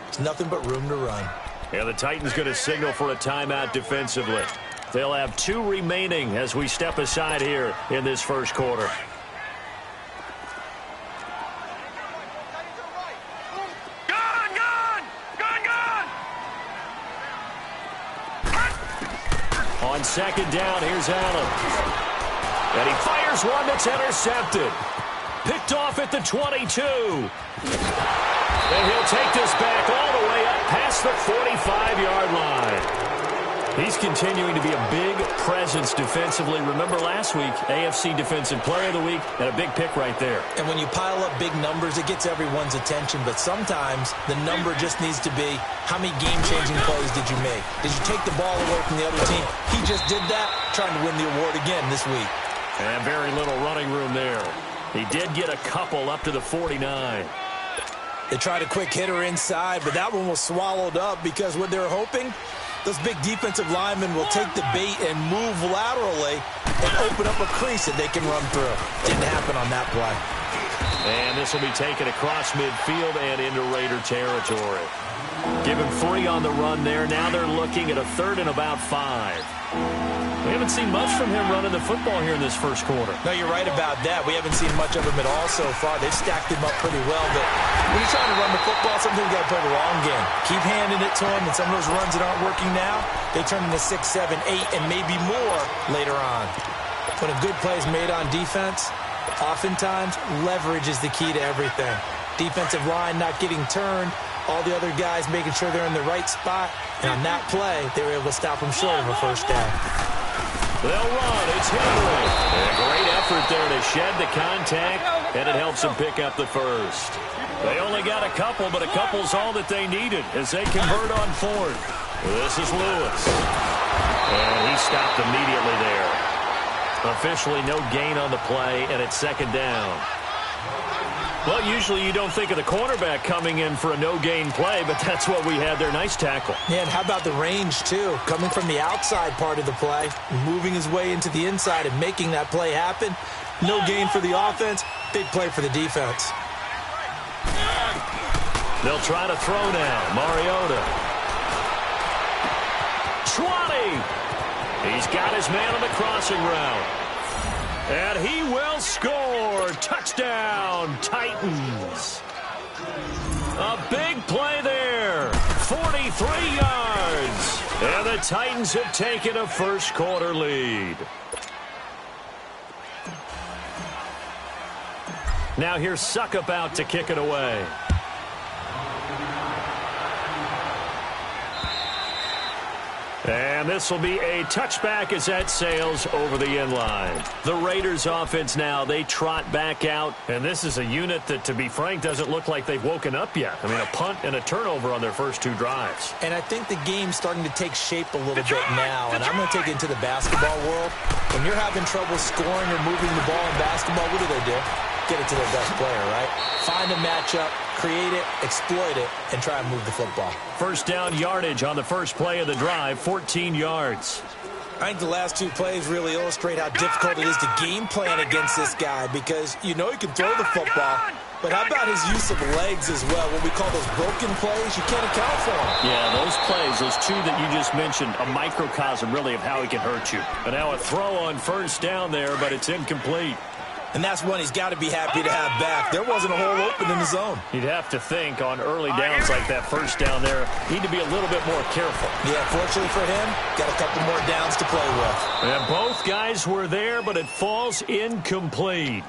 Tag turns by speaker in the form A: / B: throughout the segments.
A: It's nothing but room to run.
B: Yeah, the Titans going to signal for a timeout defensively. They'll have 2 remaining as we step aside here in this first quarter. On second down, here's Allen. And he fires one that's intercepted. Picked off at the 22. And he'll take this back all the way up past the 45-yard line. He's continuing to be a big presence defensively. Remember last week, AFC Defensive Player of the Week, and a big pick right there.
A: And when you pile up big numbers, it gets everyone's attention. But sometimes the number just needs to be, how many game-changing plays did you make? Did you take the ball away from the other team? He just did that, trying to win the award again this week.
B: And very little running room there. He did get a couple up to the 49.
A: They tried a quick hitter inside, but that one was swallowed up because what they're hoping, those big defensive linemen will take the bait and move laterally and open up a crease that they can run through. Didn't happen on that play.
B: And this will be taken across midfield and into Raider territory. Give him 3 on the run there. Now they're looking at a 3rd and about 5. We haven't seen much from him running the football here in this first quarter.
A: No, you're right about that. We haven't seen much of him at all so far. They've stacked him up pretty well. But when you're trying to run the football, sometimes you got to play the long game. Keep handing it to him, and some of those runs that aren't working now, they turn into 6, 7, 8, and maybe more later on. When a good play is made on defense, oftentimes leverage is the key to everything. Defensive line not getting turned, all the other guys making sure they're in the right spot. And on that play, they were able to stop him short of a first down.
B: They'll run. It's Henry. And a great effort there to shed the contact, and it helps them pick up the first. They only got a couple, but a couple's all that they needed as they convert on 4th. This is Lewis. And he stopped immediately there. Officially no gain on the play, and it's 2nd down. Well, usually you don't think of the cornerback coming in for a no-gain play, but that's what we had there. Nice tackle.
A: Yeah, and how about the range, too? Coming from the outside part of the play, moving his way into the inside and making that play happen. No gain for the offense, big play for the defense.
B: They'll try to throw now. Mariota. 20. He's got his man on the crossing route. And he will score. Touchdown, Titans. A big play there. 43 yards. And the Titans have taken a first quarter lead. Now here's Suckup out to kick it away. And this will be a touchback as that sails over the end line. The Raiders offense now, they trot back out. And this is a unit that, to be frank, doesn't look like they've woken up yet. I mean, a punt and a turnover on their first 2 drives.
A: And I think the game's starting to take shape a little bit now. And I'm going to take it into the basketball world. When you're having trouble scoring or moving the ball in basketball, what do? Get it to their best player, right? Find a matchup, create it, exploit it, and try and move the football.
B: First down yardage on the first play of the drive, 14 yards.
A: I think the last 2 plays really illustrate how difficult it is to game plan against this guy because you know he can throw the football, but how about his use of legs as well? What we call those broken plays, you can't account for them.
B: Yeah, those plays, those 2 that you just mentioned, a microcosm really of how he can hurt you. And now a throw on first down there, but it's incomplete.
A: And that's one he's got to be happy to have back. There wasn't a hole open in the zone.
B: You'd have to think on early downs like that first down there, need to be a little bit more careful.
A: Yeah, fortunately for him, got a couple more downs to play with.
B: And both guys were there, but it falls incomplete.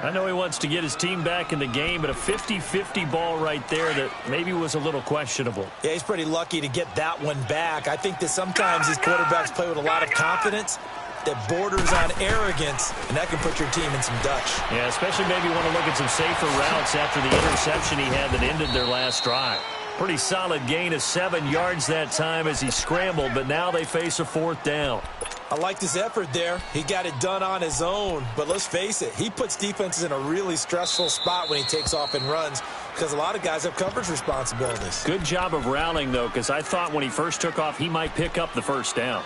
B: I know he wants to get his team back in the game, but a 50-50 ball right there that maybe was a little questionable.
A: Yeah, he's pretty lucky to get that one back. I think that sometimes these quarterbacks play with a lot of confidence that borders on arrogance, and that can put your team in some Dutch.
B: Yeah, especially maybe want to look at some safer routes after the interception he had that ended their last drive. Pretty solid gain of 7 yards that time as he scrambled, but now they face a 4th down.
A: I liked his effort there. He got it done on his own, but let's face it, he puts defenses in a really stressful spot when he takes off and runs because a lot of guys have coverage responsibilities.
B: Good job of rallying, though, because I thought when he first took off, he might pick up the first down.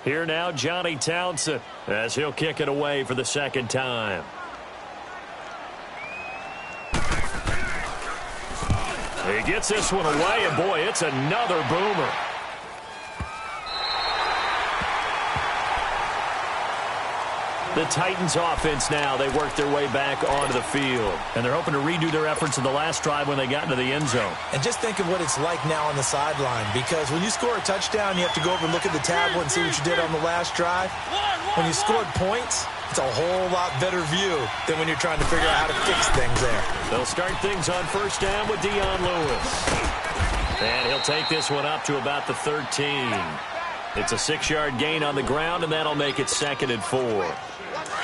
B: Here now, Johnny Townsend, as he'll kick it away for the 2nd time. He gets this one away, and boy, it's another boomer. The Titans offense now, they work their way back onto the field. And they're hoping to redo their efforts in the last drive when they got into the end zone.
A: And just think of what it's like now on the sideline, because when you score a touchdown, you have to go over and look at the tablet and see what you did on the last drive. When you scored points, it's a whole lot better view than when you're trying to figure out how to fix things there.
B: They'll start things on first down with Dion Lewis. And he'll take this one up to about the 13. It's a 6-yard gain on the ground, and that'll make it 2nd and 4.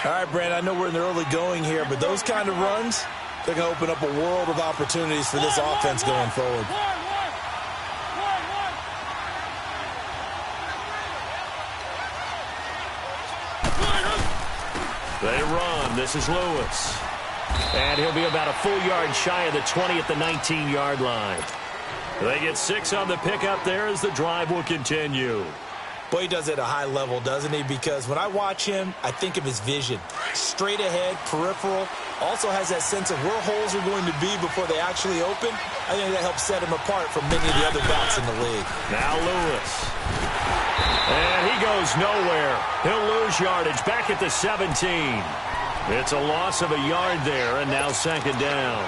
A: All right, Brandon, I know we're in the early going here, but those kind of runs, they're going to open up a world of opportunities for this offense going forward.
B: They run. This is Lewis. And he'll be about a full yard shy of the 20 at the 19-yard line. They get 6 on the pickup there as the drive will continue.
A: Boy, he does it at a high level, doesn't he? Because when I watch him, I think of his vision. Straight ahead, peripheral. Also has that sense of where holes are going to be before they actually open. I think that helps set him apart from many of the other backs in the league.
B: Now Lewis. And he goes nowhere. He'll lose yardage back at the 17. It's a loss of a yard there, and now 2nd down.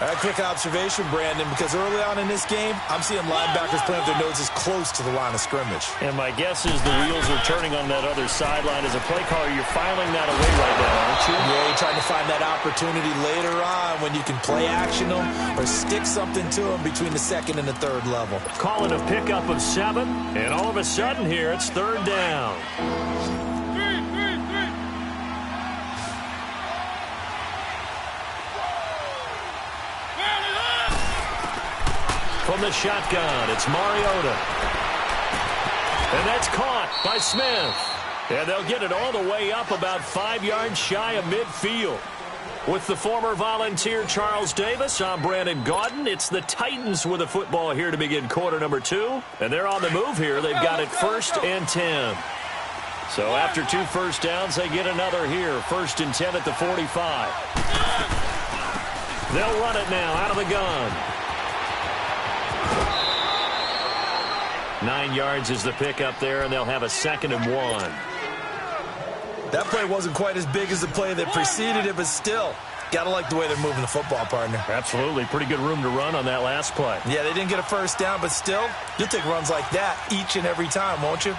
A: All right, quick observation, Brandon, because early on in this game, I'm seeing linebackers playing with their noses close to the line of scrimmage.
B: And my guess is the wheels are turning on that other sideline. As a play caller, you're filing that away right now, aren't you?
A: Yeah, you're trying to find that opportunity later on when you can play action them or stick something to them between the 2nd and the 3rd level.
B: Calling a pickup of 7, and all of a sudden here, it's 3rd down. From the shotgun, it's Mariota. And that's caught by Smith. And they'll get it all the way up about 5 yards shy of midfield. With the former Volunteer Charles Davis, I'm Brandon Gaudin. It's the Titans with the football here to begin quarter number 2. And they're on the move here. They've got it 1st and 10. So after 2 first downs, they get another here. 1st and 10 at the 45. They'll run it now out of the gun. 9 yards is the pickup there, and they'll have a 2nd and 1.
A: That play wasn't quite as big as the play that preceded it, but still, got to like the way they're moving the football, partner.
B: Absolutely. Pretty good room to run on that last play.
A: Yeah, they didn't get a first down, but still, you'll take runs like that each and every time, won't you?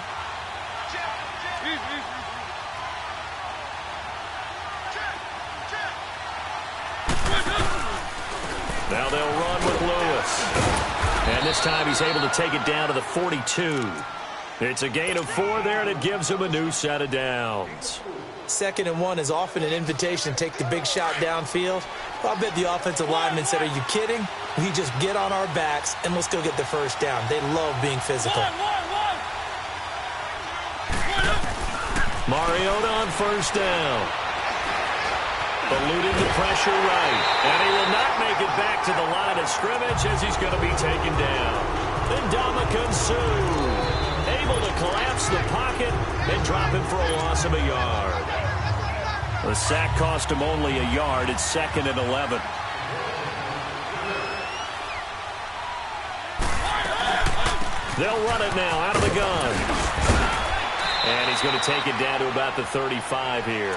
B: Now they'll run with Lewis. And this time he's able to take it down to the 42. It's a gain of 4 there, and it gives him a new set of downs.
A: 2nd and 1 is often an invitation to take the big shot downfield. Well, I bet the offensive lineman said, are you kidding? We just get on our backs, and let's go get the first down. They love being physical.
B: Mariota on 1st down. Eluding the pressure right. And he will not make it back to the line of scrimmage as he's going to be taken down. Ndamukong Suh able to collapse the pocket and drop him for a loss of a yard. The sack cost him only a yard. It's 2nd and 11. They'll run it now out of the gun. And he's going to take it down to about the 35 here.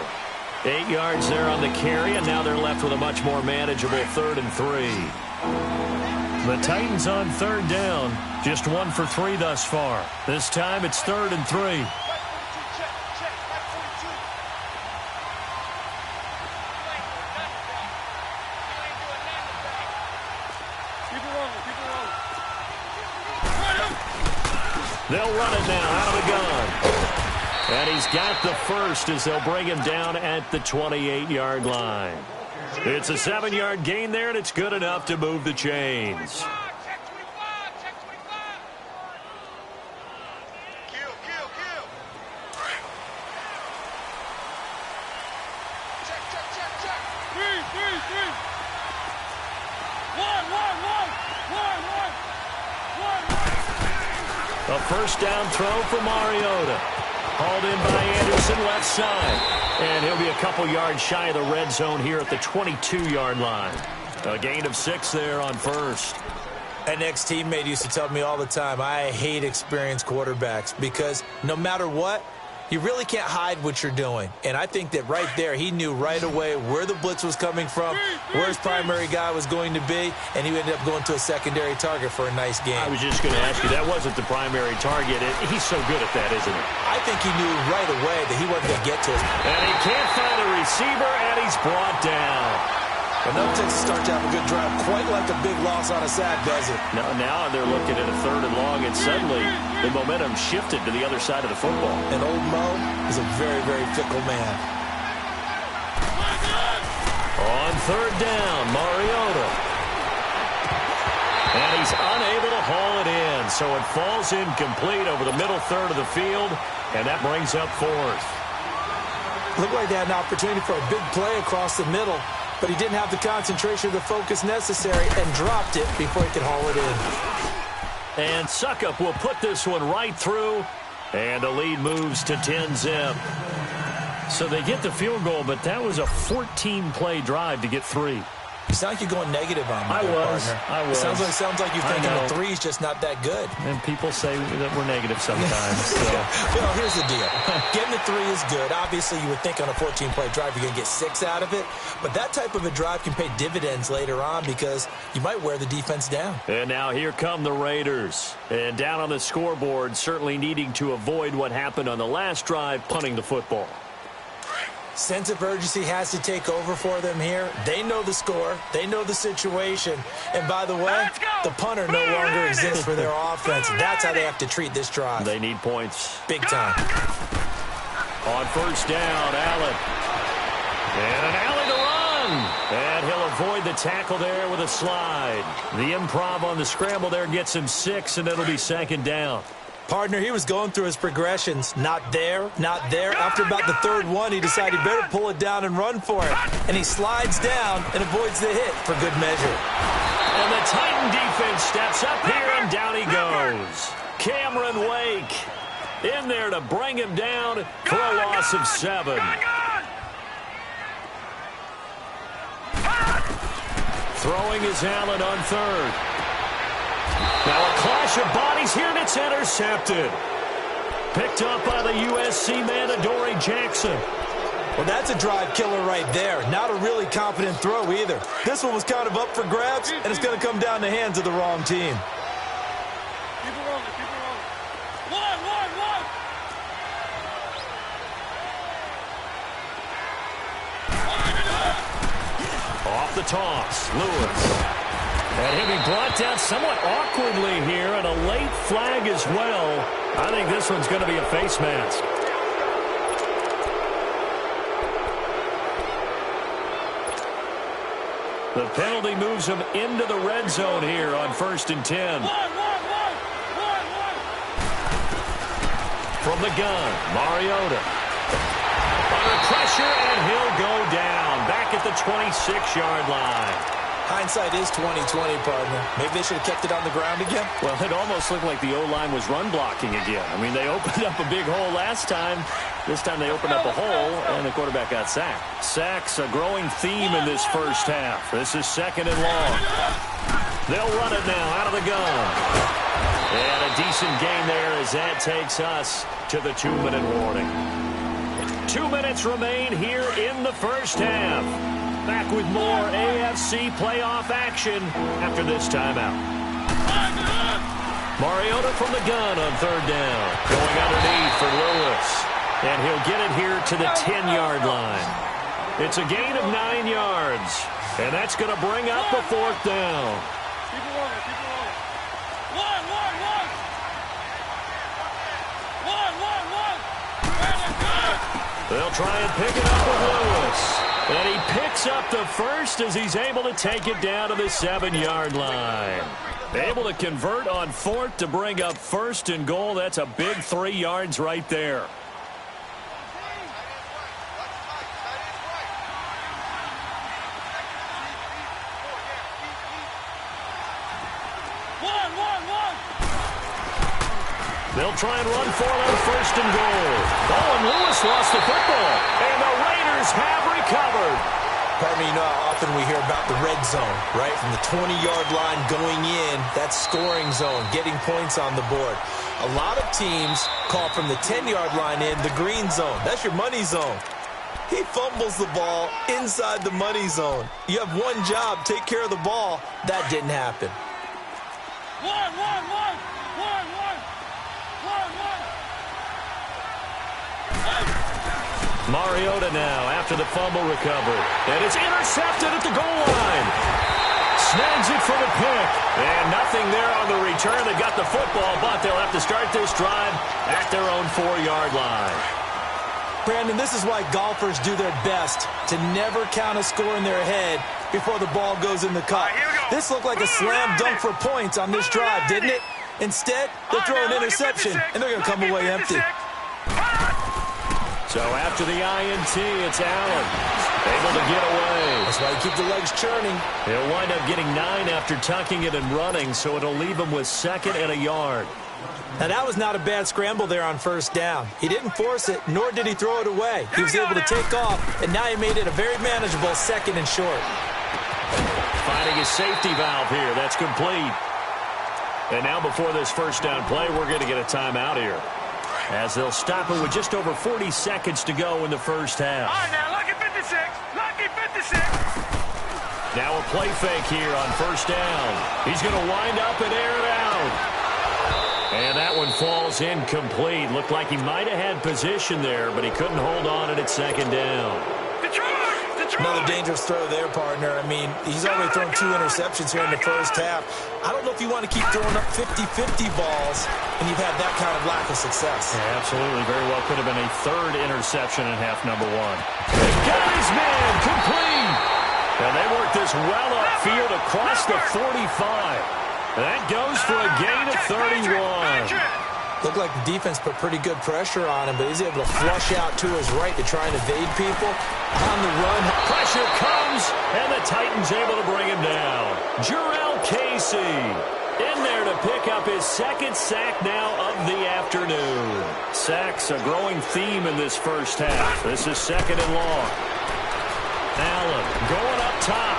B: 8 yards there on the carry, and now they're left with a much more manageable 3rd and 3. The Titans on 3rd down. Just 1 for 3 thus far. This time it's 3rd and 3. They'll run it now out of the gun. And he's got the first as they'll bring him down at the 28-yard line. It's a 7-yard gain there, and it's good enough to move the chains. A first down throw for Mariota. Hauled in by Anderson, left side. And he'll be a couple yards shy of the red zone here at the 22-yard line. A gain of 6 there on first.
A: An ex-teammate used to tell me all the time, I hate experienced quarterbacks because no matter what, you really can't hide what you're doing. And I think that right there, he knew right away where the blitz was coming from, where his primary guy was going to be, and he ended up going to a secondary target for a nice game.
B: I was just going to ask you, that wasn't the primary target. He's so good at that, isn't he?
A: I think he knew right away that he wasn't going to get to it.
B: And he can't find a receiver, and he's brought down.
A: But no Texas start to have a good drive, quite like a big loss on a sack, does it?
B: Now they're looking at a 3rd and long, and suddenly the momentum shifted to the other side of the football.
A: And old Mo is a very, very fickle man.
B: On 3rd down, Mariota. And he's unable to haul it in, so it falls incomplete over the middle third of the field, and that brings up 4th.
A: Looked like they had an opportunity for a big play across the middle, but he didn't have the concentration or the focus necessary and dropped it before he could haul it in.
B: And Suckup will put this one right through, and the lead moves to 10-zip. So they get the field goal, but that was a 14-play drive to get 3.
A: You sound like you're going negative on me.
B: I was.
A: Sounds like you're thinking the 3's just not that good.
B: And people say that we're negative sometimes. So.
A: Well, here's the deal. Getting the 3 is good. Obviously, you would think on a 14-play drive you're going to get 6 out of it. But that type of a drive can pay dividends later on because you might wear the defense down.
B: And now here come the Raiders. And down on the scoreboard, certainly needing to avoid what happened on the last drive, punting the football.
A: Sense of urgency has to take over for them here. They know the score. They know the situation. And by the way, the punter no longer exists for their offense. That's how they have to treat this drive.
B: They need points.
A: Big time.
B: On 1st down, Allen. And an alley to run. And he'll avoid the tackle there with a slide. The improv on the scramble there gets him 6, and it'll be 2nd down.
A: Partner, he was going through his progressions. Not there, not there. After about the 3rd one, he decided he better pull it down and run for it. And he slides down and avoids the hit for good measure.
B: And the Titan defense steps up here, and down he goes. Cameron Wake in there to bring him down for a loss of 7. Throwing is Allen on 3rd. Now a clash of bodies here, and it's intercepted. Picked up by the USC man, Adoree Jackson.
A: Well, that's a drive killer right there. Not a really confident throw either. This one was kind of up for grabs, and it's going to come down the hands of the wrong team.
C: Keep it rolling, keep it rolling. One.
B: Off the toss, Lewis. And he'll be brought down somewhat awkwardly here, and a late flag as well. I think this one's going to be a face mask. The penalty moves him into the red zone here on 1st and 10. From the gun, Mariota. Under pressure, and he'll go down. Back at the 26-yard line.
A: Hindsight is 20/20, partner. Maybe they should have kept it on the ground again.
B: Well, it almost looked like the O-line was run blocking again. I mean, they opened up a big hole last time. This time they opened up a hole, and the quarterback got sacked. Sacks, a growing theme in this first half. This is 2nd and long. They'll run it now out of the gun. And a decent gain there as that takes us to the 2-minute warning. 2 minutes remain here in the first half. Back with more AFC playoff action after this timeout. Mariota from the gun on 3rd down. Going underneath for Lewis. And he'll get it here to the 10-yard line. It's a gain of 9 yards. And that's going to bring up the 4th down.
C: Keep it rolling, keep it rolling. One.
B: They'll try and pick it up with Lewis. And he picks up the first as he's able to take it down to the 7-yard line. Able to convert on 4th to bring up 1st and goal. That's a big 3 yards right there. They'll try and run for it on 1st and goal. Oh, and Lewis lost the football. And the Raiders have recovered.
A: Pardon me, you know how often we hear about the red zone, right? From the 20-yard line going in, that's scoring zone, getting points on the board. A lot of teams call from the 10-yard line in the green zone. That's your money zone. He fumbles the ball inside the money zone. You have one job, take care of the ball. That didn't happen.
B: Mariota now after the fumble recovery. And it's intercepted at the goal line. Snags it for the pick. And nothing there on the return. They got the football, but they'll have to start this drive at their own 4-yard line.
A: Brandon, this is why golfers do their best to never count a score in their head before the ball goes in the cup. This looked like a slam dunk for points on this drive, didn't it? Instead, they'll throw an interception, and they're going to come away empty.
B: So after the INT, it's Allen. Able to get away.
A: That's why you keep the legs churning.
B: He'll wind up getting 9 after tucking it and running, so it'll leave him with 2nd and a yard.
A: Now, that was not a bad scramble there on first down. He didn't force it, nor did he throw it away. He was able to take off, and now he made it a very manageable 2nd and short.
B: Finding his safety valve here. That's complete. And now before this first down play, we're going to get a timeout here, as they'll stop it with just over 40 seconds to go in the first half.
C: All right, now, lucky 56. Lucky 56.
B: Now a play fake here on first down. He's going to wind up and air it out. And that one falls incomplete. Looked like he might have had position there, but he couldn't hold on at 2nd down.
C: Detroit!
A: Another dangerous throw there, partner. I mean, he's already thrown 2 interceptions here in the first half. I don't know if you want to keep throwing up 50-50 balls when you've had that kind of lack of success.
B: Yeah, absolutely. Very well could have been a 3rd interception in half number 1. He got his man complete. And they worked this well upfield across the 45. That goes for a gain of 31.
A: Looked like the defense put pretty good pressure on him, but he's able to flush out to his right to try and evade people. On the run,
B: pressure comes, and the Titans able to bring him down. Jarrell Casey in there to pick up his 2nd sack now of the afternoon. Sacks a growing theme in this first half. This is 2nd and long. Allen going up top.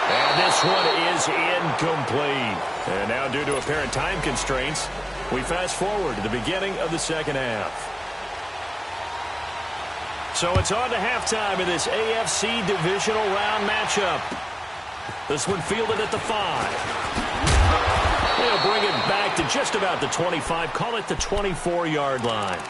B: And this one is incomplete. And now, due to apparent time constraints, we fast forward to the beginning of the 2nd half. So it's on to halftime in this AFC divisional round matchup. This one fielded at the 5. They'll bring it back to just about the 25, call it the 24-yard line.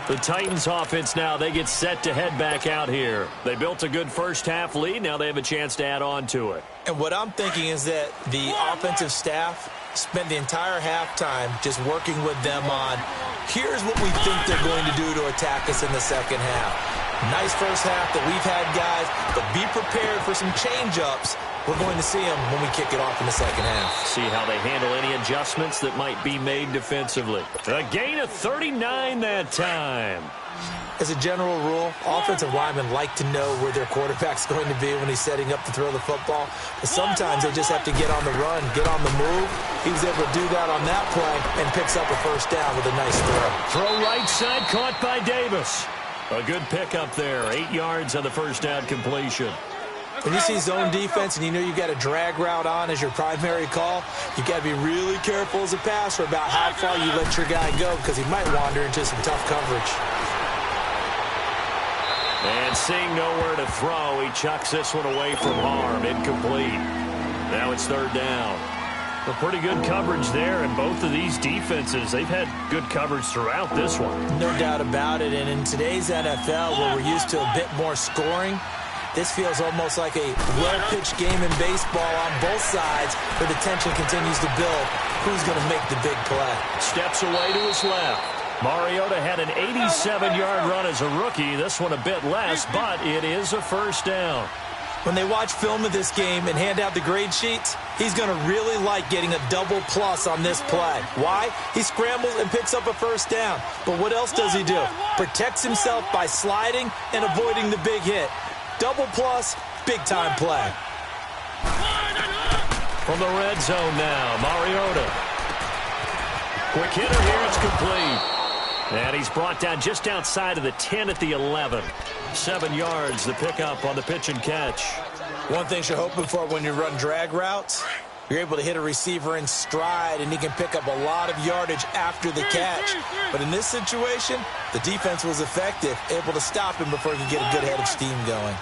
B: The Titans offense now, they get set to head back out here. They built a good first half lead. Now they have a chance to add on to it.
A: And what I'm thinking is that the offensive staff spent the entire halftime just working with them on, here's what we think they're going to do to attack us in the second half. Nice first half that we've had, guys, but be prepared for some change-ups. We're going to see them when we kick it off in the second half.
B: See how they handle any adjustments that might be made defensively. A gain of 39 that time.
A: As a general rule, offensive linemen like to know where their quarterback's going to be when he's setting up to throw the football. But sometimes they just have to get on the run, get on the move. He was able to do that on that play and picks up a first down with a nice throw.
B: Throw right side, caught by Davis. A good pickup there, 8 yards on the first down completion.
A: When you see zone defense and you know you got a drag route on as your primary call, you got to be really careful as a passer about how far you let your guy go because he might wander into some tough coverage.
B: And seeing nowhere to throw, he chucks this one away from harm. Incomplete. Now it's 3rd down. A pretty good coverage there, and both of these defenses, they've had good coverage throughout this one.
A: No doubt about it, and in today's NFL, where we're used to a bit more scoring, this feels almost like a well-pitched game in baseball on both sides where the tension continues to build. Who's going to make the big play?
B: Steps away to his left. Mariota had an 87-yard run as a rookie. This one a bit less, but it is a first down.
A: When they watch film of this game and hand out the grade sheets, he's going to really like getting a double plus on this play. Why? He scrambles and picks up a first down. But what else does he do? Protects himself by sliding and avoiding the big hit. Double plus, big-time play.
B: From the red zone now, Mariota. Quick hitter here, it's complete. And he's brought down just outside of the 10 at the 11. 7 yards, the pickup on the pitch and catch.
A: One thing you're hoping for when you run drag routes, you're able to hit a receiver in stride, and he can pick up a lot of yardage after the catch. But in this situation, the defense was effective, able to stop him before he could get a good head of steam going.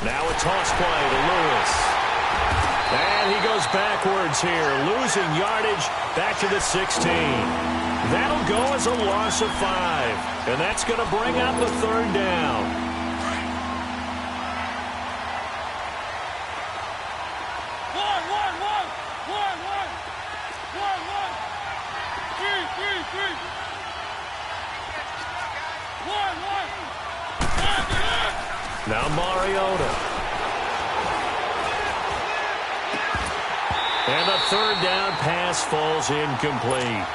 B: Now a toss play to Lewis. And he goes backwards here, losing yardage back to the 16. That'll go as a loss of 5. And that's going to bring up the 3rd down. Now Mariota. And the 3rd down pass falls incomplete.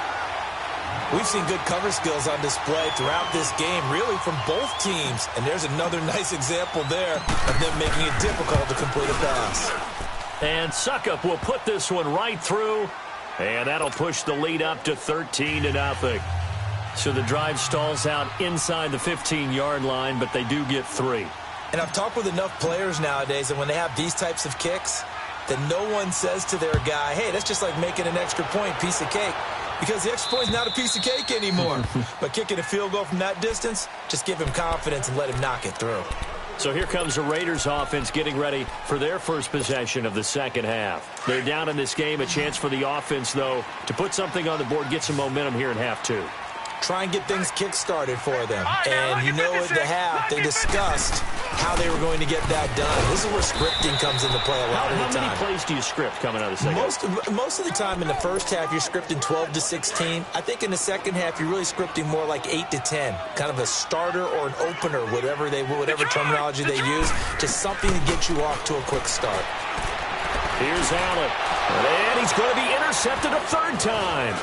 A: We've seen good cover skills on display throughout this game, really from both teams. And there's another nice example there of them making it difficult to complete a pass.
B: And Suckup will put this one right through. And that'll push the lead up to 13-0. So the drive stalls out inside the 15-yard line, but they do get 3.
A: And I've talked with enough players nowadays, and when they have these types of kicks, that no one says to their guy, hey, that's just like making an extra point, piece of cake. Because the extra point is not a piece of cake anymore. But kicking a field goal from that distance, just give him confidence and let him knock it through.
B: So here comes the Raiders offense getting ready for their first possession of the second half. They're down in this game. A chance for the offense, though, to put something on the board, get some momentum here in half 2.
A: Try and get things kick-started for them. And you know at the half, they discussed how they were going to get that done. This is where scripting comes into play a lot of the time.
B: How many plays do you script coming out of the second half?
A: Most of the time in the first half, you're scripting 12 to 16. I think in the second half, you're really scripting more like 8 to 10. Kind of a starter or an opener, whatever terminology they use. Just something to get you off to a quick start.
B: Here's Allen. And he's going to be intercepted a 3rd time.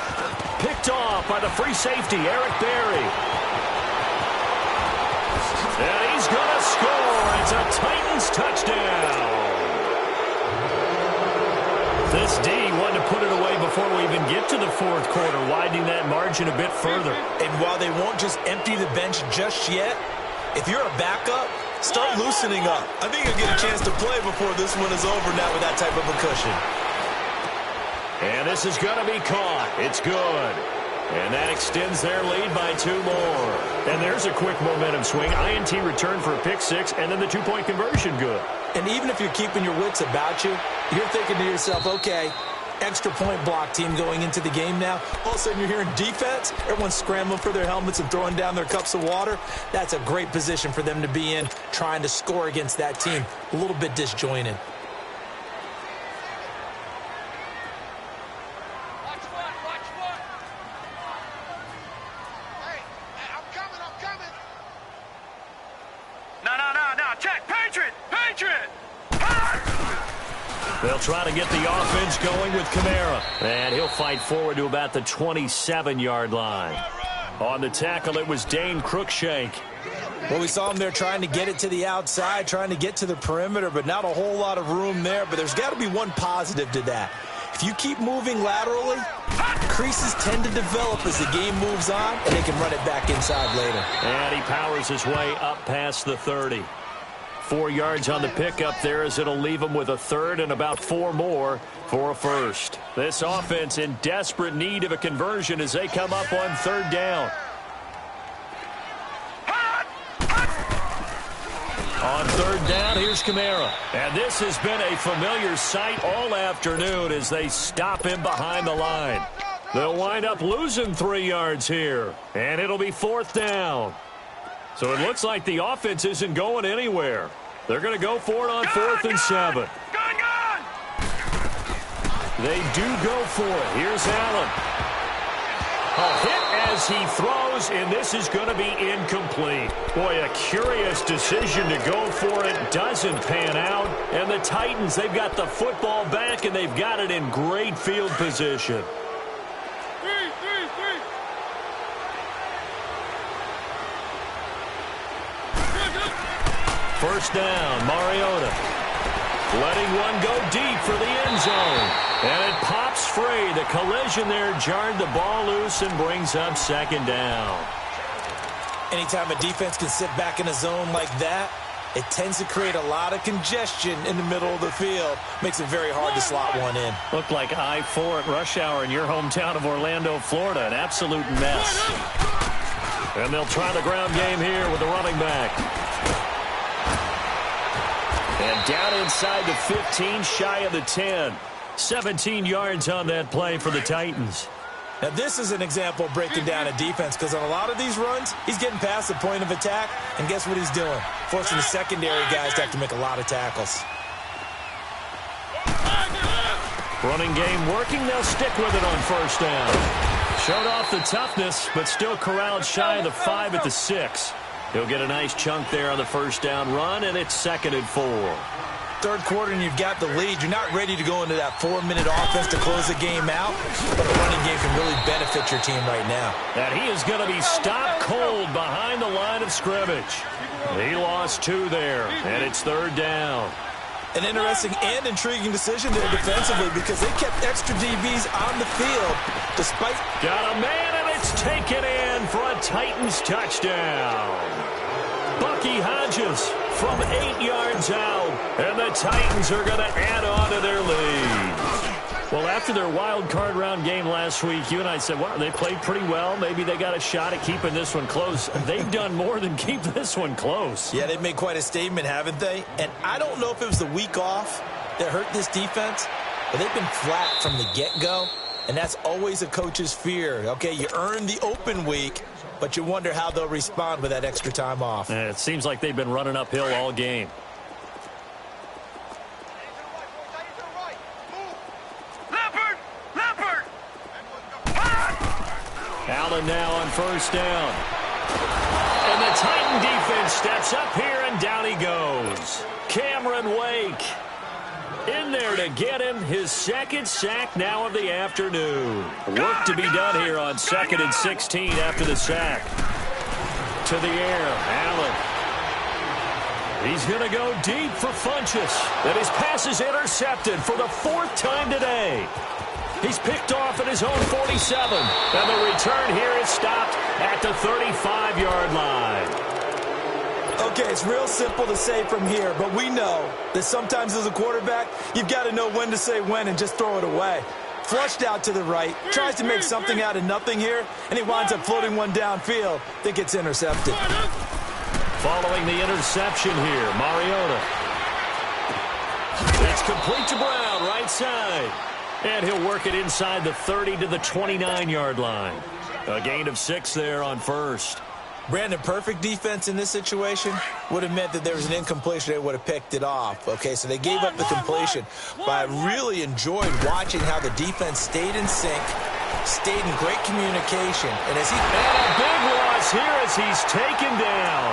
B: Picked off by the free safety, Eric Berry. And he's going to score. It's a Titans touchdown. This D wanted to put it away before we even get to the 4th quarter, widening that margin a bit further.
A: And while they won't just empty the bench just yet, if you're a backup, start loosening up. I think you'll get a chance to play before this one is over now with that type of a cushion.
B: And this is going to be caught. It's good. And that extends their lead by 2 more. And there's a quick momentum swing. INT return for a pick 6, and then the 2-point conversion good.
A: And even if you're keeping your wits about you, you're thinking to yourself, okay, extra point block team going into the game now. All of a sudden you're hearing defense. Everyone's scrambling for their helmets and throwing down their cups of water. That's a great position for them to be in, trying to score against that team. A little bit disjointed.
B: They'll try to get the offense going with Kamara. And he'll fight forward to about the 27-yard line. On the tackle, it was Dane Cruikshank.
A: Well, we saw him there trying to get it to the outside, trying to get to the perimeter, but not a whole lot of room there. But there's got to be one positive to that. If you keep moving laterally, creases tend to develop as the game moves on, and they can run it back inside later.
B: And he powers his way up past the 30. 4 yards on the pickup there as it'll leave him with a 3rd and about 4 more for a 1st. This offense in desperate need of a conversion as they come up on 3rd down. On 3rd down, here's Kamara. And this has been a familiar sight all afternoon as they stop him behind the line. They'll wind up losing 3 yards here. And it'll be 4th down. So it looks like the offense isn't going anywhere. They're going to go for it on 4th and 7. They do go for it. Here's Allen. A hit as he throws, and this is going to be incomplete. Boy, a curious decision to go for it. Doesn't pan out. And the Titans, they've got the football back, and they've got it in great field position. First down, Mariota. letting one go deep for the end zone. And it pops free. The collision there jarred the ball loose and brings up second down.
A: Anytime a defense can sit back in a zone like that, it tends to create a lot of congestion in the middle of the field. Makes it very hard to slot one in.
B: Looked like I-4 at rush hour in your hometown of Orlando, Florida. An absolute mess. And they'll try the ground game here with the running back. And down inside the 15, shy of the 10. 17 yards on that play for the Titans.
A: Now, this is an example of breaking down a defense, because on a lot of these runs, he's getting past the point of attack, and guess what he's doing? Forcing the secondary guys to have to make a lot of tackles.
B: Running game working. They'll stick with it on first down. Showed off the toughness, but still corralled shy of the 5 at the 6. He'll get a nice chunk there on the first down run, and it's 2nd and 4.
A: Third quarter and you've got the lead. You're not ready to go into that 4-minute offense to close the game out, but a running game can really benefit your team right now.
B: And he is going to be stopped cold behind the line of scrimmage. He lost 2 there, and it's 3rd down.
A: An interesting and intriguing decision there defensively, because they kept extra DBs on the field despite...
B: Got a man, and it's taken in for a Titans touchdown. Bucky Hodges from 8 yards out, and the Titans are going to add on to their lead. Well, after their wild card round game last week, you and I said, well, they played pretty well. Maybe they got a shot at keeping this one close. They've done more than keep this one close.
A: Yeah, they've made quite a statement, haven't they? And I don't know if it was the week off that hurt this defense, but they've been flat from the get-go, and that's always a coach's fear. Okay, you earn the open week, but you wonder how they'll respond with that extra time off.
B: It seems like they've been running uphill all game. Allen now on first down. And the Titan defense steps up here, and down he goes. Cameron Wake in there to get him his 2nd sack now of the afternoon. Work to be done here on 2nd and 16 after the sack. To the air, Allen. He's going to go deep for Funchess. And his pass is intercepted for the 4th time today. He's picked off at his own 47. And the return here is stopped at the 35-yard line.
A: Okay, it's real simple to say from here, but we know that sometimes as a quarterback, you've got to know when to say when and just throw it away. Flushed out to the right, tries to make something out of nothing here, and he winds up floating one downfield that gets intercepted.
B: Following the interception here, Mariota. It's complete to Brown, right side. And he'll work it inside the 30 to the 29-yard line. A gain of 6 there on first.
A: Brandon, perfect defense in this situation would have meant that there was an incompletion. They would have picked it off. Okay, so they gave up the completion. But I really enjoyed watching how the defense stayed in sync, stayed in great communication. And as he...
B: And a big loss here as he's taken down.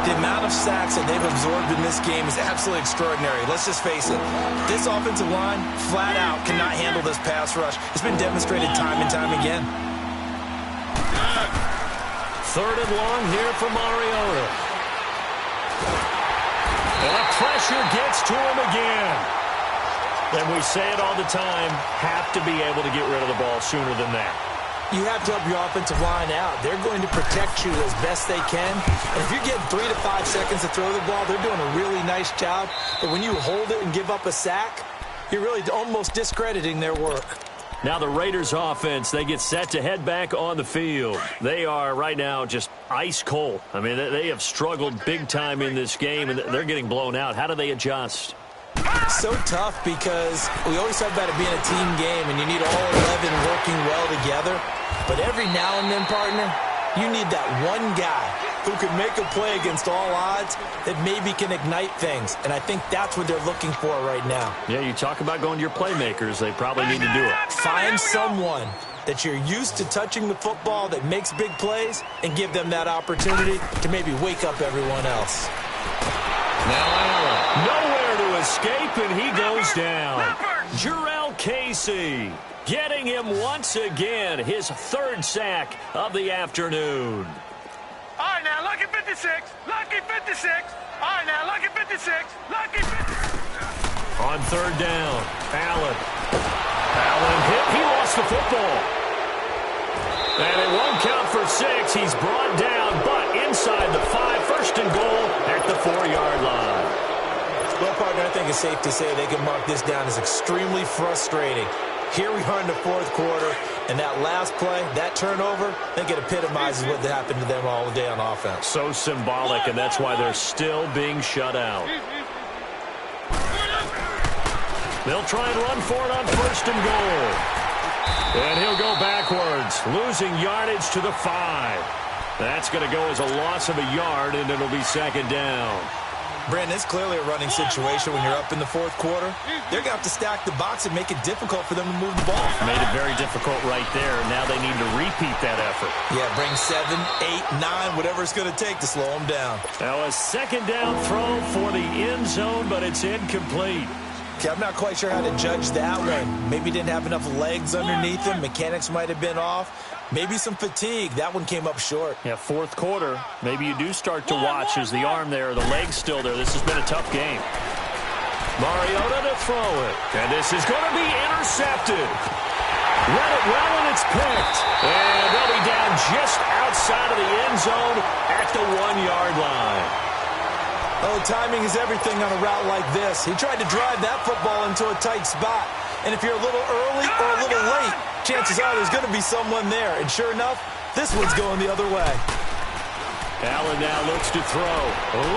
A: The amount of sacks that they've absorbed in this game is absolutely extraordinary. Let's just face it. This offensive line, flat out, cannot handle this pass rush. It's been demonstrated time and time again.
B: 3rd and long here for Mariota. And the pressure gets to him again. And we say it all the time, have to be able to get rid of the ball sooner than that.
A: You have to help your offensive line out. They're going to protect you as best they can. And if you're getting 3 to 5 seconds to throw the ball, they're doing a really nice job. But when you hold it and give up a sack, you're really almost discrediting their work.
B: Now the Raiders offense, they get set to head back on the field. They are right now just ice cold. I mean, they have struggled big time in this game, and they're getting blown out. How do they adjust?
A: So tough, because we always talk about it being a team game, and you need all 11 working well together. But every now and then, partner, you need that one guy who can make a play against all odds that maybe can ignite things. And I think that's what they're looking for right now.
B: Yeah, you talk about going to your playmakers. They probably need to do it.
A: Find someone that you're used to touching the football that makes big plays and give them that opportunity to maybe wake up everyone else.
B: Now Allen. Nowhere to escape, and he goes down. Jarrell Casey getting him once again, his 3rd sack of the afternoon.
C: All right, now, lucky 56. Lucky 56. All right, now, lucky 56. Lucky 56.
B: On third down, Allen. Allen hit. He lost the football. And it won't count for 6. He's brought down, but inside the 5. First and goal at the 4-yard line.
A: Well, partner, I think it's safe to say they can mark this down as extremely frustrating. Here we are in the fourth quarter, and that last play, that turnover, I think it epitomizes what happened to them all day on offense.
B: So symbolic, and that's why they're still being shut out. They'll try and run for it on first and goal. And he'll go backwards, losing yardage to the 5. That's going to go as a loss of a yard, and it'll be second down.
A: Brandon, it's clearly a running situation when you're up in the fourth quarter. They're going to have to stack the box and make it difficult for them to move the ball.
B: Made it very difficult right there. Now they need to repeat that effort.
A: Yeah, bring 7, 8, 9, whatever it's going to take to slow them down.
B: Now a second down throw for the end zone, but it's incomplete.
A: Okay, I'm not quite sure how to judge that one. Maybe didn't have enough legs underneath him. Mechanics might have been off. Maybe some fatigue. That one came up short.
B: Yeah, fourth quarter. Maybe you do start to watch as the arm there, the leg's still there. This has been a tough game. Mariota to throw it. And this is going to be intercepted. Read it well, and it's picked. And they'll be down just outside of the end zone at the 1-yard line.
A: Oh, timing is everything on a route like this. He tried to drive that football into a tight spot. And if you're a little early or a little late, chances are there's going to be someone there. And sure enough, this one's going the other way.
B: Allen now looks to throw.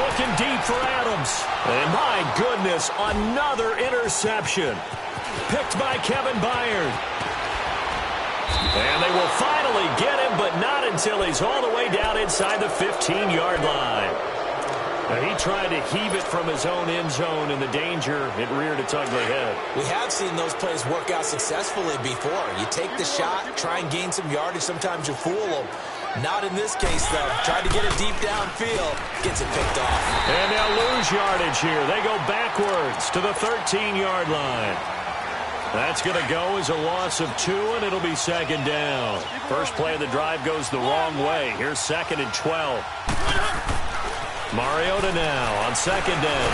B: Looking deep for Adams. And my goodness, another interception. Picked by Kevin Byard. And they will finally get him, but not until he's all the way down inside the 15-yard line. Now he tried to heave it from his own end zone, and the danger, it reared its ugly head.
A: We have seen those plays work out successfully before. You take the shot, try and gain some yardage. Sometimes you fool them. Not in this case, though. Tried to get it deep downfield. Gets it picked off.
B: And they'll lose yardage here. They go backwards to the 13-yard line. That's going to go as a loss of 2, and it'll be second down. First play of the drive goes the wrong way. Here's second and 12. Mariota now on second down.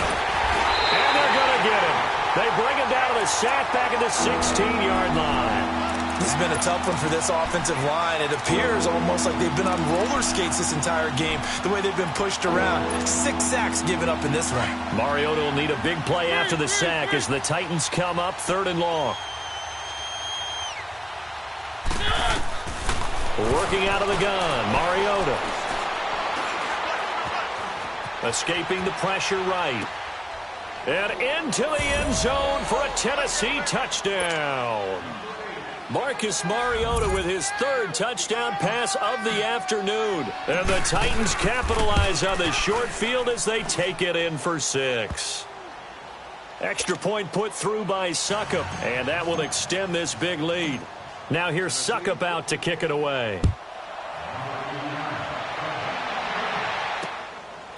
B: And they're going to get him. They bring him down to the sack back at the 16-yard line.
A: This has been a tough one for this offensive line. It appears almost like they've been on roller skates this entire game, the way they've been pushed around. 6 sacks given up in this one.
B: Mariota will need a big play after the sack as the Titans come up third and long. Working out of the gun, Mariota. Escaping the pressure right. And into the end zone for a Tennessee touchdown. Marcus Mariota with his 3rd touchdown pass of the afternoon. And the Titans capitalize on the short field as they take it in for 6. Extra point put through by Succop, and that will extend this big lead. Now here's Succop out to kick it away.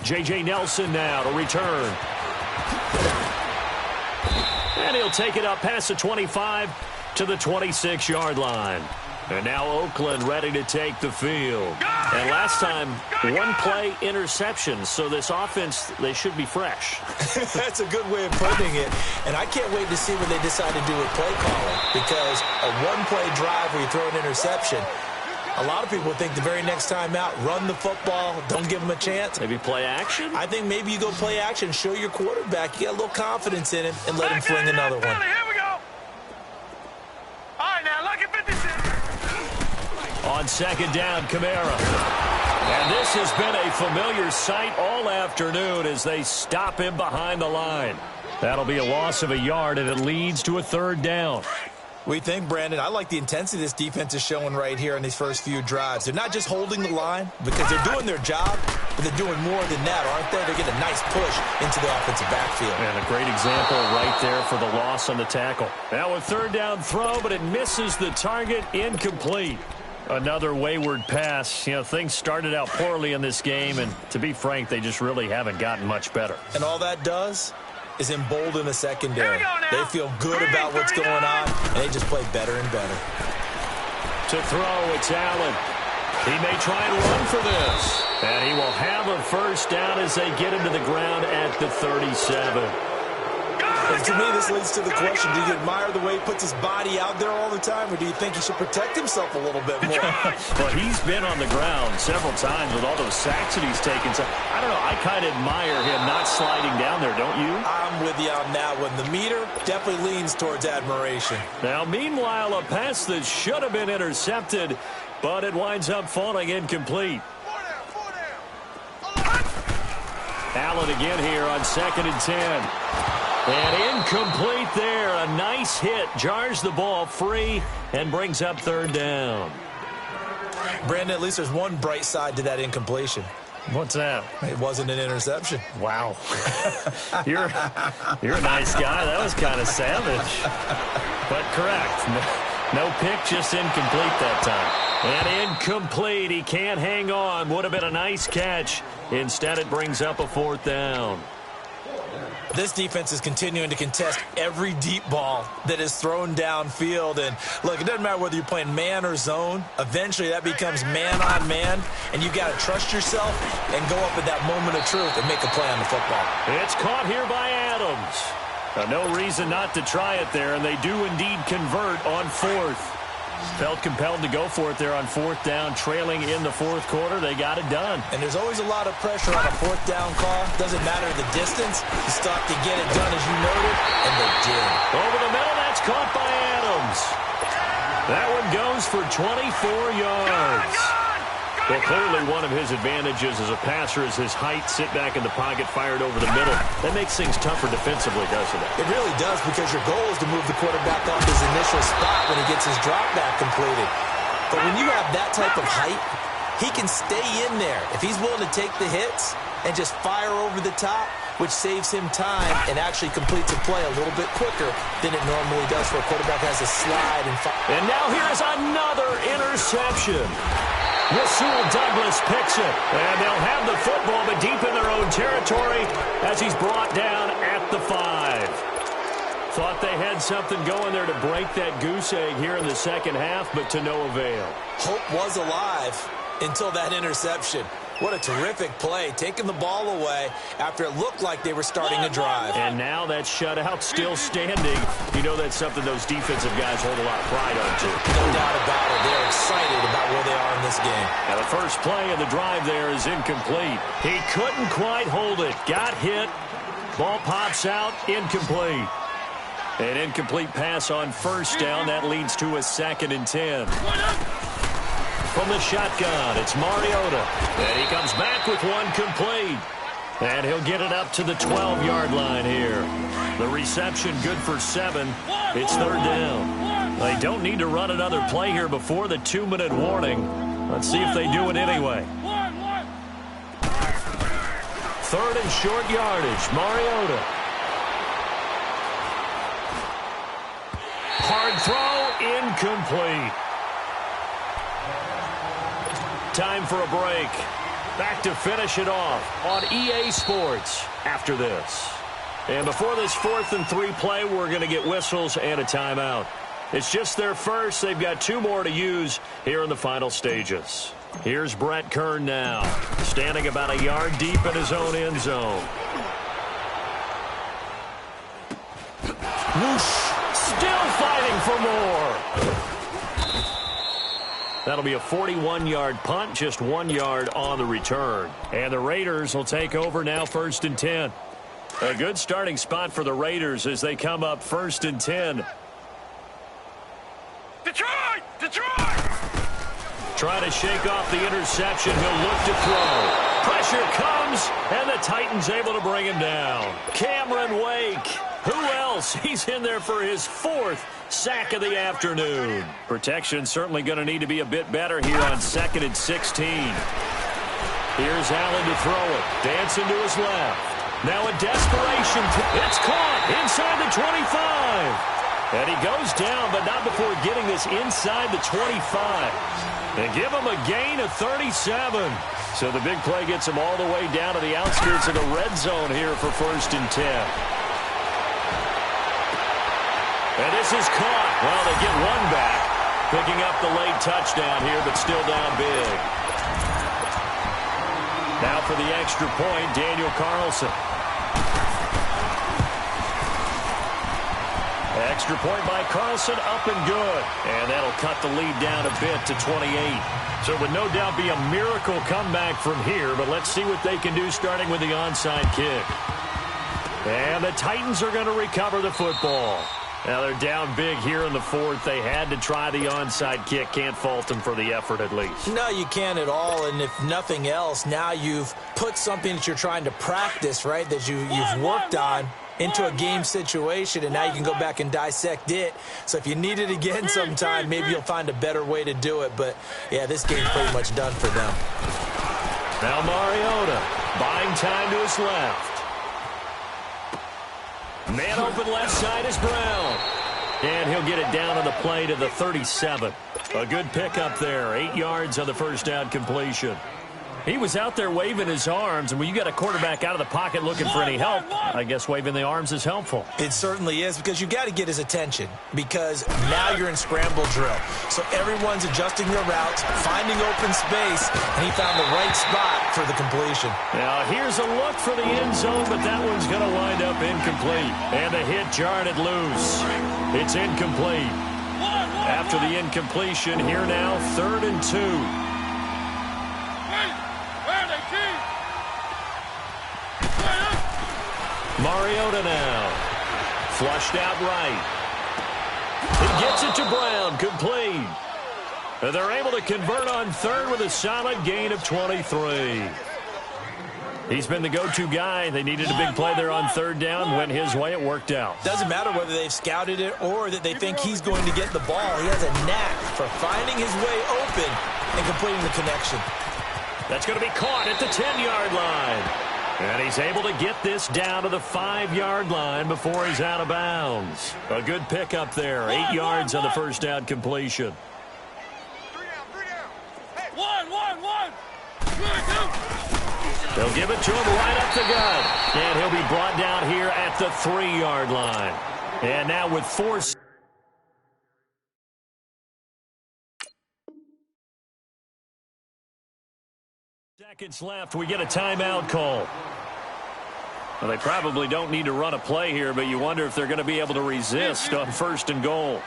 B: J.J. Nelson now to return. And he'll take it up past the 25 to the 26-yard line. And now Oakland ready to take the field. And last time, 1 play interception. So this offense, they should be fresh.
A: That's a good way of putting it. And I can't wait to see what they decide to do with play calling. Because a 1-play drive where you throw an interception, a lot of people think the very next time out, run the football, don't give them a chance.
B: Maybe play action?
A: I think maybe you go play action, show your quarterback, you get a little confidence in him, and let him fling another one.
C: Here we go. All right, now, look at 56.
B: On second down, Kamara. And this has been a familiar sight all afternoon as they stop him behind the line. That'll be a loss of a yard, and it leads to a 3rd down.
A: We think, Brandon, I like the intensity this defense is showing right here in these first few drives. They're not just holding the line because they're doing their job, but they're doing more than that, aren't they? They're getting a nice push into the offensive backfield.
B: And a great example right there for the loss on the tackle. Now a 3rd down throw, but it misses the target, incomplete. Another wayward pass. You know, things started out poorly in this game, and to be frank, they just really haven't gotten much better.
A: And all that does is embolden the secondary. They feel good about what's going on, and they just play better and better.
B: To throw, it's Allen. He may try and run for this. And he will have a first down as they get into the ground at the 37.
A: And to me, this leads to the question, do you admire the way he puts his body out there all the time, or do you think he should protect himself a little bit more?
B: Well, he's been on the ground several times with all those sacks that he's taken. So, I don't know, I kind of admire him not sliding down there, don't you?
A: I'm with you on that one. The meter definitely leans towards admiration.
B: Now, meanwhile, a pass that should have been intercepted, but it winds up falling incomplete. Allen again here on 2nd and 10. And incomplete there. A nice hit. Jars the ball free and brings up 3rd down.
A: Brandon, at least there's one bright side to that incompletion.
B: What's that?
A: It wasn't an interception.
B: Wow. You're a nice guy. That was kind of savage. But correct. No pick, just incomplete that time. And incomplete. He can't hang on. Would have been a nice catch. Instead, it brings up a 4th down.
A: This defense is continuing to contest every deep ball that is thrown downfield. And, look, it doesn't matter whether you're playing man or zone. Eventually, that becomes man-on-man, and you've got to trust yourself and go up at that moment of truth and make a play on the football.
B: It's caught here by Adams. No reason not to try it there, and they do indeed convert on 4th. Felt compelled to go for it there on 4th down, trailing in the 4th quarter. They got it done.
A: And there's always a lot of pressure on a 4th down call. Doesn't matter the distance. You still have to get it done as you noted, and they did.
B: Over the middle, that's caught by Adams. That one goes for 24 yards. Well, clearly one of his advantages as a passer is his height. Sit back in the pocket, fired over the middle. That makes things tougher defensively, doesn't it?
A: It really does, because your goal is to move the quarterback off his initial spot when he gets his drop back completed. But when you have that type of height, he can stay in there. If he's willing to take the hits and just fire over the top, which saves him time and actually completes a play a little bit quicker than it normally does for a quarterback who has to slide and fire.
B: And now here's another interception. Rasul Douglas picks it, and they'll have the football, but deep in their own territory as he's brought down at the 5. Thought they had something going there to break that goose egg here in the second half, but to no avail.
A: Hope was alive until that interception. What a terrific play, taking the ball away after it looked like they were starting a drive.
B: And now that shutout still standing. You know that's something those defensive guys hold a lot of pride on, too.
A: No doubt about it. They're excited about where they are in this game.
B: Now the first play of the drive there is incomplete. He couldn't quite hold it. Got hit. Ball pops out. Incomplete. An incomplete pass on 1st down. That leads to a 2nd and 10. From the shotgun, it's Mariota. And he comes back with one complete. And he'll get it up to the 12-yard line here. The reception good for 7. It's 3rd down. They don't need to run another play here before the 2-minute warning. Let's see if they do it anyway. 3rd and short yardage. Mariota. Hard throw, incomplete. Time for a break. Back to finish it off on EA Sports after this. And before this 4th and 3 play, we're going to get whistles and a timeout. It's just their first. They've got 2 more to use here in the final stages. Here's Brett Kern now, standing about a yard deep in his own end zone. Whoosh. Still fighting for more. That'll be a 41-yard punt, just 1 yard on the return. And the Raiders will take over now, 1st and 10. A good starting spot for the Raiders as they come up 1st and 10.
C: Detroit! Detroit!
B: Trying to shake off the interception. He'll look to throw. Pressure comes, and the Titans able to bring him down. Cameron Wake. Who else? He's in there for his 4th sack of the afternoon. Protection certainly going to need to be a bit better here on 2nd and 16. Here's Allen to throw it. Dancing to his left. Now a desperation. It's caught inside the 25. And he goes down, but not before getting this inside the 25. And give him a gain of 37. So the big play gets him all the way down to the outskirts of the red zone here for 1st and 10. And this is caught. Well, they get one back. Picking up the late touchdown here, but still down big. Now for the extra point, Daniel Carlson. Extra point by Carlson, up and good. And that'll cut the lead down a bit to 28. So it would no doubt be a miracle comeback from here, but let's see what they can do starting with the onside kick. And the Titans are going to recover the football. Now they're down big here in the fourth. They had to try the onside kick. Can't fault them for the effort at least.
A: No, you can't at all. And if nothing else, now you've put something that you're trying to practice, right, that you've worked on into a game situation, and now you can go back and dissect it. So if you need it again sometime, maybe you'll find a better way to do it. But, yeah, this game's pretty much done for them.
B: Now Mariota buying time to his left. Man open left side is Brown. And he'll get it down on the play to the 37. A good pickup there. 8 yards on the first down completion. He was out there waving his arms, and when you got a quarterback out of the pocket looking for any help, I guess waving the arms is helpful.
A: It certainly is, because you got to get his attention, because now you're in scramble drill. So everyone's adjusting their routes, finding open space, and he found the right spot for the completion.
B: Now here's a look for the end zone, but that one's going to wind up incomplete. And the hit jarred it loose. It's incomplete. After the incompletion, here now, 3rd and 2. Mariota now. Flushed out right. He gets it to Brown. Complete. And they're able to convert on 3rd with a solid gain of 23. He's been the go-to guy. They needed a big play there on 3rd down. Went his way. It worked out.
A: Doesn't matter whether they've scouted it or that they think he's going to get the ball. He has a knack for finding his way open and completing the connection.
B: That's going to be caught at the 10-yard line. And he's able to get this down to the 5-yard line before he's out of bounds. A good pickup there. 8 yards on the first down completion.
C: 3 down. Hey, one.
B: They'll give it to him right up the gut. And he'll be brought down here at the 3-yard line. And now with 4 seconds left, we get a timeout call. Well, they probably don't need to run a play here, but you wonder if they're going to be able to resist on 1st and goal.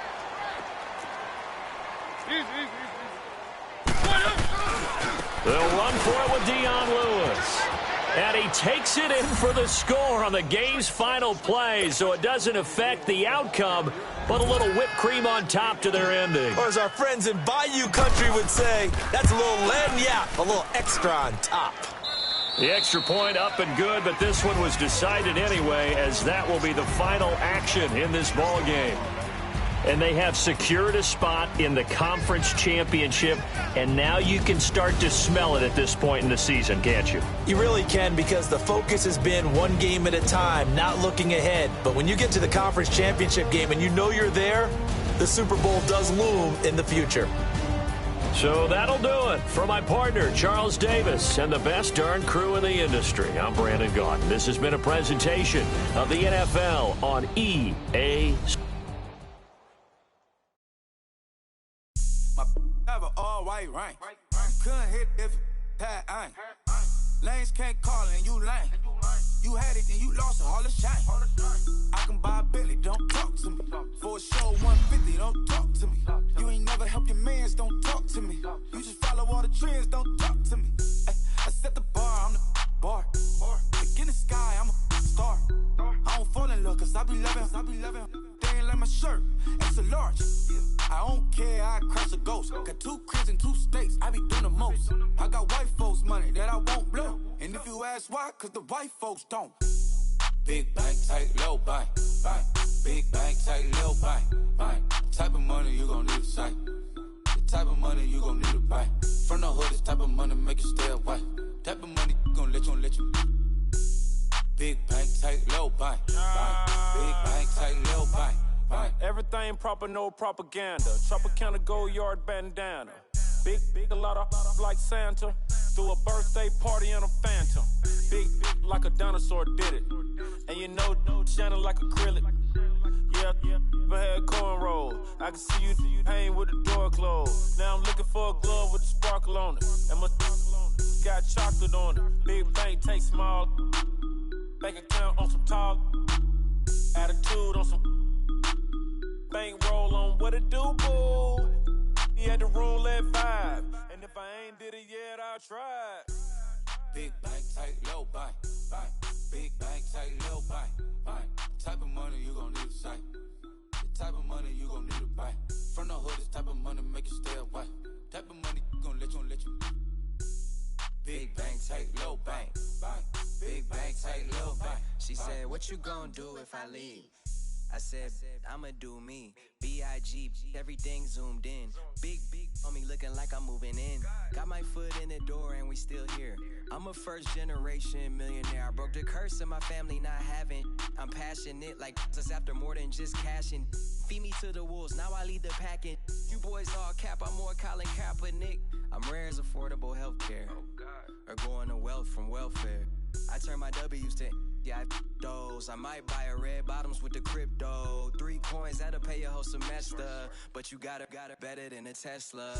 B: They'll run for it with Dion Lewis. And he takes it in for the score on the game's final play, so it doesn't affect the outcome, but a little whipped cream on top to their ending.
A: Or as our friends in Bayou Country would say, that's a little lagniappe, a little extra on top.
B: The extra point up and good, but this one was decided anyway, as that will be the final action in this ball game. And they have secured a spot in the conference championship, and now you can start to smell it at this point in the season, can't you?
A: You really can, because the focus has been one game at a time, not looking ahead. But when you get to the conference championship game and you know you're there, the Super Bowl does loom in the future.
B: So that'll do it. For my partner, Charles Davis, and the best darn crew in the industry, I'm Brandon Gaudin. This has been a presentation of the NFL on EA Sports.
D: Have an all-white rank. Couldn't hit if had ain't. Lanes can't call and you lame. You had it and you lost it, all the shame. I can buy a Billy, don't talk to me. For a show 150, don't talk to me. You ain't never help your mans, don't talk to me. You just follow all the trends, don't talk to me. I set the bar, I'm the bar. Look in the sky, I'm a star. I don't fall in love, cause I be loving. They ain't like my shirt, extra large. I don't care, I crash a ghost. Got 2 cribs and 2 states, I be doing the most. I got white folks' money that I won't blow. And if you ask why, cause the white folks don't. Big bank, tight, low bank, bank. Big bank, tight, low bank, bank. Type of money you gon' need to sight. The type of money you gon' need to buy. From the hood, this type of money make you stay away. Type of money gon' let you. Big bank, tight, low bank, bank. Big bank, tight, low bank.
E: Everything proper, no propaganda. Tropicana gold yard bandana. Big, a lot of like Santa. Threw a birthday party in a phantom. Big like a dinosaur did it. And you know, shining like acrylic. Yeah, but had cornrows. I can see you hang with the door closed. Now I'm looking for a glove with a sparkle on it. And my got chocolate on it. Big bank take small. Bank account on some tall. Attitude on some. Tell 'em what it do, boo. He had the roulette vibe. And if I ain't did it yet, I'll try.
D: Big bank, tight, low bank, bank. Big bank, tight, low bank, bank. Type of money you gon' need to sight. The type of money you gon' need to buy. From the hood, this type of money make you stay away. Type of money gon' let you. Big bank, tight, low bank, bank. Big bank, tight, low bank.
F: She said, what you gon' do if I leave? I said, I'ma do me. B.I.G. Everything zoomed in. Big on me looking like I'm moving in. Got my foot in the door and we still here. I'm a first generation millionaire. I broke the curse of my family not having. I'm passionate like us after more than just cashing. Feed me to the wolves, now I lead the packing. You boys all cap, I'm more Colin Kaepernick. I'm rare as affordable healthcare. Or going to wealth from welfare. I turn my W's to those. I might buy a red bottoms with the crypto. 3 coins, that'll pay your whole semester. But you got it better than a Tesla.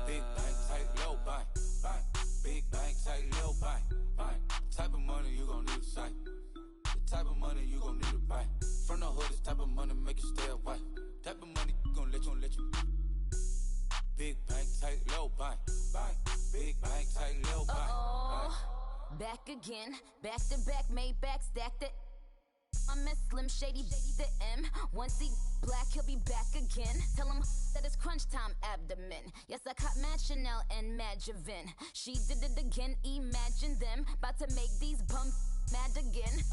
D: Big bank, tight, low bank, bank. Big bank, tight, low bank, bank. Type of money you gon' need to sight. The type of money you gon' need to buy. From the hood, this type of money make you stay away. Type of money gon' let you. Big bank, tight, low bank, bank. Big bank, tight, low bank, bank.
G: Back again, back to back, made back, stacked it. I'm a Slim Shady, the M. Once he black, he'll be back again. Tell him that it's crunch time abdomen. Yes, I caught Mad Chanel and Mad Javin. She did it again, imagine them. About to make these bums mad again.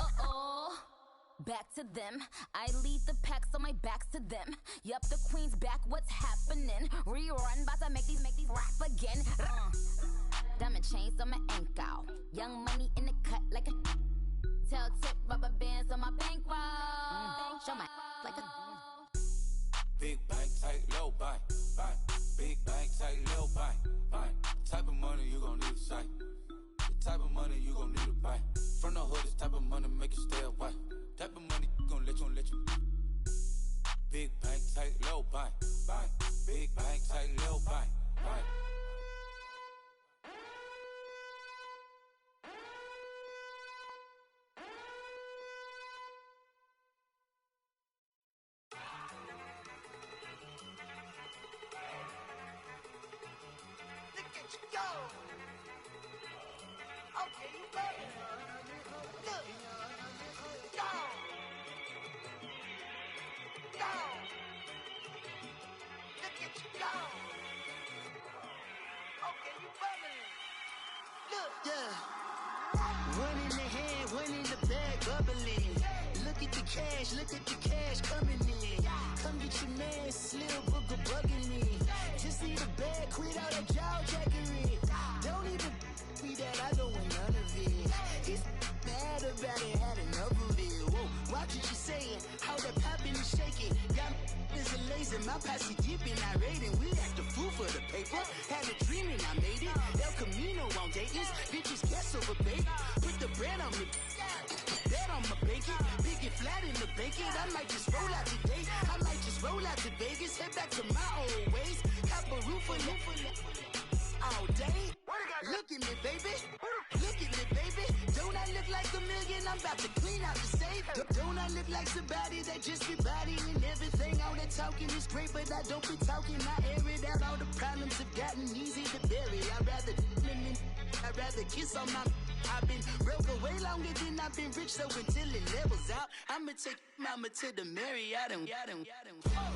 G: Back to them. I lead the pack, so my back's to them. Yup, the queen's back, what's happening? Rerun, about to make these rap again. Diamond chains on my ankle. Young money in the cut like a tail tip, rubber bands on my bankroll. Show my like a
D: Big bank, tight, low bank, bank. Big bank, tight, low bank, bank. Type of money you gon' need to sight. The type of money you gon' need to buy. From the hood, this type of money make you stay away. Type of money gon' let you. Big bank, tight, low bank, bank. Big bank, tight, low bank, bank.
H: Look at the cash coming in. Come get your man, Slim Booger bugging me. Just need a bag, quit all that jaw jackery. Don't even me that I don't want none of it. He's mad about it, had enough of it. Whoa, watch what you saying, how that poppin' and shaking. Got is a lazy, my posse deep and I raiding. We act the fool for the paper. Had a dream and I made it. El Camino on Dayton's, bitches guess over bait. Put the bread on me. Bet on my bacon, big and flat in the bacon. I might just roll out today. I might just roll out to Vegas, head back to my old ways. Cop a roof for all day. Look at me, baby. Look at me, baby. Don't I look like a million? I'm about to clean out the safe. Don't I look like somebody that just be bodying everything? All that talking is great, but I don't be talking. I air it out. All the problems have gotten easy to bury. I'd rather kiss on my. I've been broke way longer than I've been rich, so until it levels out, I'ma take mama to the Marriott and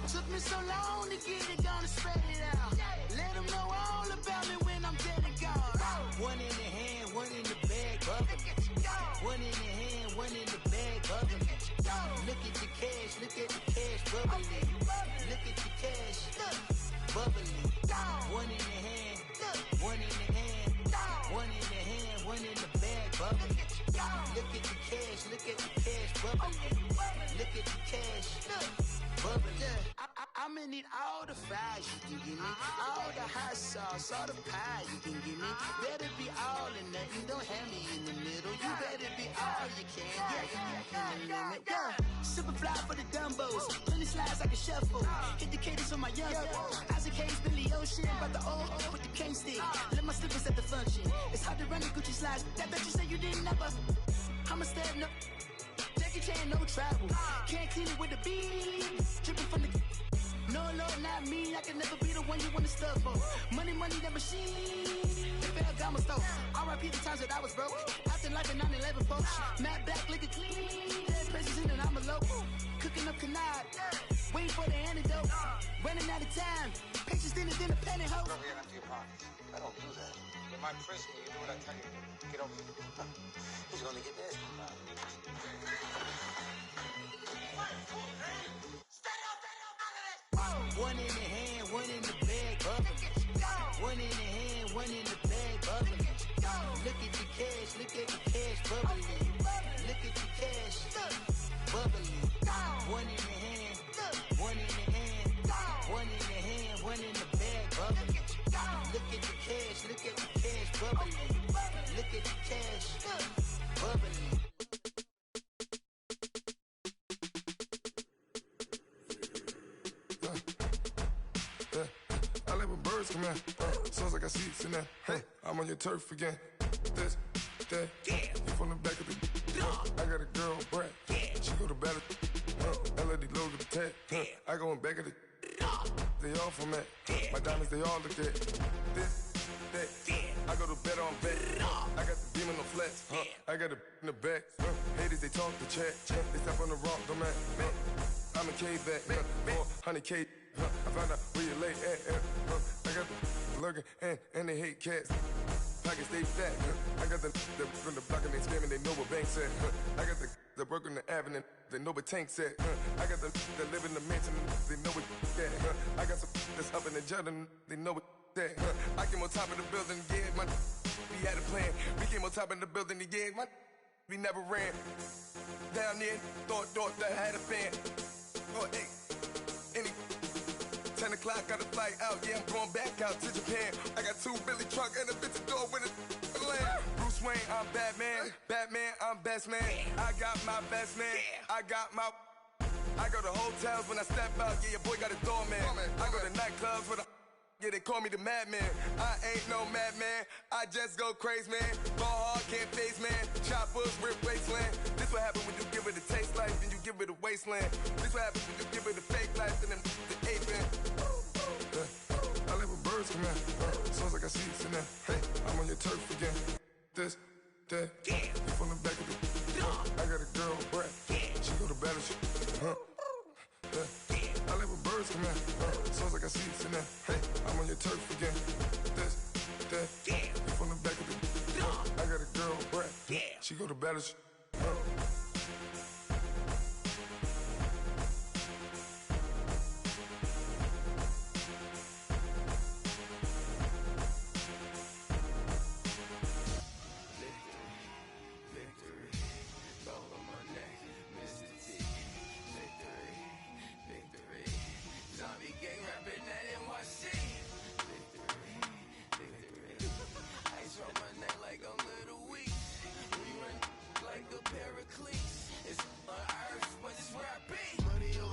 H: took me so long to get it, gonna spread it out. Let them know all about me when I'm dead and gone. One in the hand, one in the bag, one in the hand, one in the bag, look at the cash, bubbly. Look at the cash, bubbly. One in the hand, one in the hand, one in the hand, one in the bag, bubbly. Look at the cash, bubbly. Look at the cash, bubbly. I'ma need all the fries you can give me, all the hot sauce, all the pie you can give me. Better be all or nothing, don't have me in the middle. You better be all you can, yeah. Super fly for the Dumbos, plenty slides I can shuffle. Hit the cadence on my young Isaac Hayes, Billy Ocean, but the old with the cane stick. Let my slippers at the function. It's hard to run the Gucci slides. That bet you say you didn't never. I'ma step no. Jackie Chan, no travel. Can't clean it with the beat. Dripping from the. No, Lord, not me. I can never be the one you want to stuff for. Money, that machine. They fell down my stove. R.I.P. the times that I was broke. Acting like a 9/11 folks. Matte back, looking clean. Dead presents in an envelope. Cooking up canard. Waiting for the antidote. Running out of time. Patience thinner than a pantyhose.
I: Go here after your parties. I don't do that. In my prison, you do what I tell you. Get over here. He's gonna get this.
H: One in the hand, one in the bag, bubbling. One in the hand, one in the bag, bubbling. Look at the cash, bubbling. Look at the cash, bubbling. One in the hand, one in the hand, one in the hand, one in the bag, bubbling. Look at the cash, bubbling. Look at the cash, bubbling.
J: I live with birds come in. Sounds like I see seats in there. Hey, I'm on your turf again. This, that, you from the back of the. I got a girl, Brad. She go to battle. LED logo the tag. I go in back of the. They all from that. My diamonds, they all look at. This, that. I go to bed on bed. I got the beam on the flats. I got it in the back. Haters, they talk the chat. They step on the rock, don't man. I'm a K-back. 400K. I found out where you lay at. I got the lurking and they hate cats. Pockets they fat. I got the from the block and they screaming, they know what banks at. I got the work on the avenue, they know what tanks at. I got the that live in the mansion, they know what that. I got some that's up in the Jordan, they know what that. I came on top of the building, yeah, my we had a plan. We came on top of the building, yeah, my we never ran. Down there, thought that I had a fan. Oh, hey, any 10 o'clock, got a flight out, yeah, I'm going back out to Japan. I got 2 Billy truck and a bitch door with a land. Bruce Wayne, I'm Batman. Batman, I'm best man. I got my best man. I got my. I go to hotels when I step out, yeah, your boy got a doorman. I go to nightclubs with a. Yeah, they call me the madman. I ain't no madman. I just go crazy, man. Ball hard, can't face, man. Choppers, rip wasteland. This what happen when you give it a taste life, then you give it a wasteland. This what happen when you give it a fake life, and then the ape man. I live with birds come in. Sounds like I see seats in there. Hey, I'm on your turf again. This, that, you from the back of the. I got a girl, Brad. She go to battle. I live with birds come in. Sounds like I see seats in there. Hey, I'm on your turf again. This, that, you from the back of the. I got a girl, Brad. She go to battle.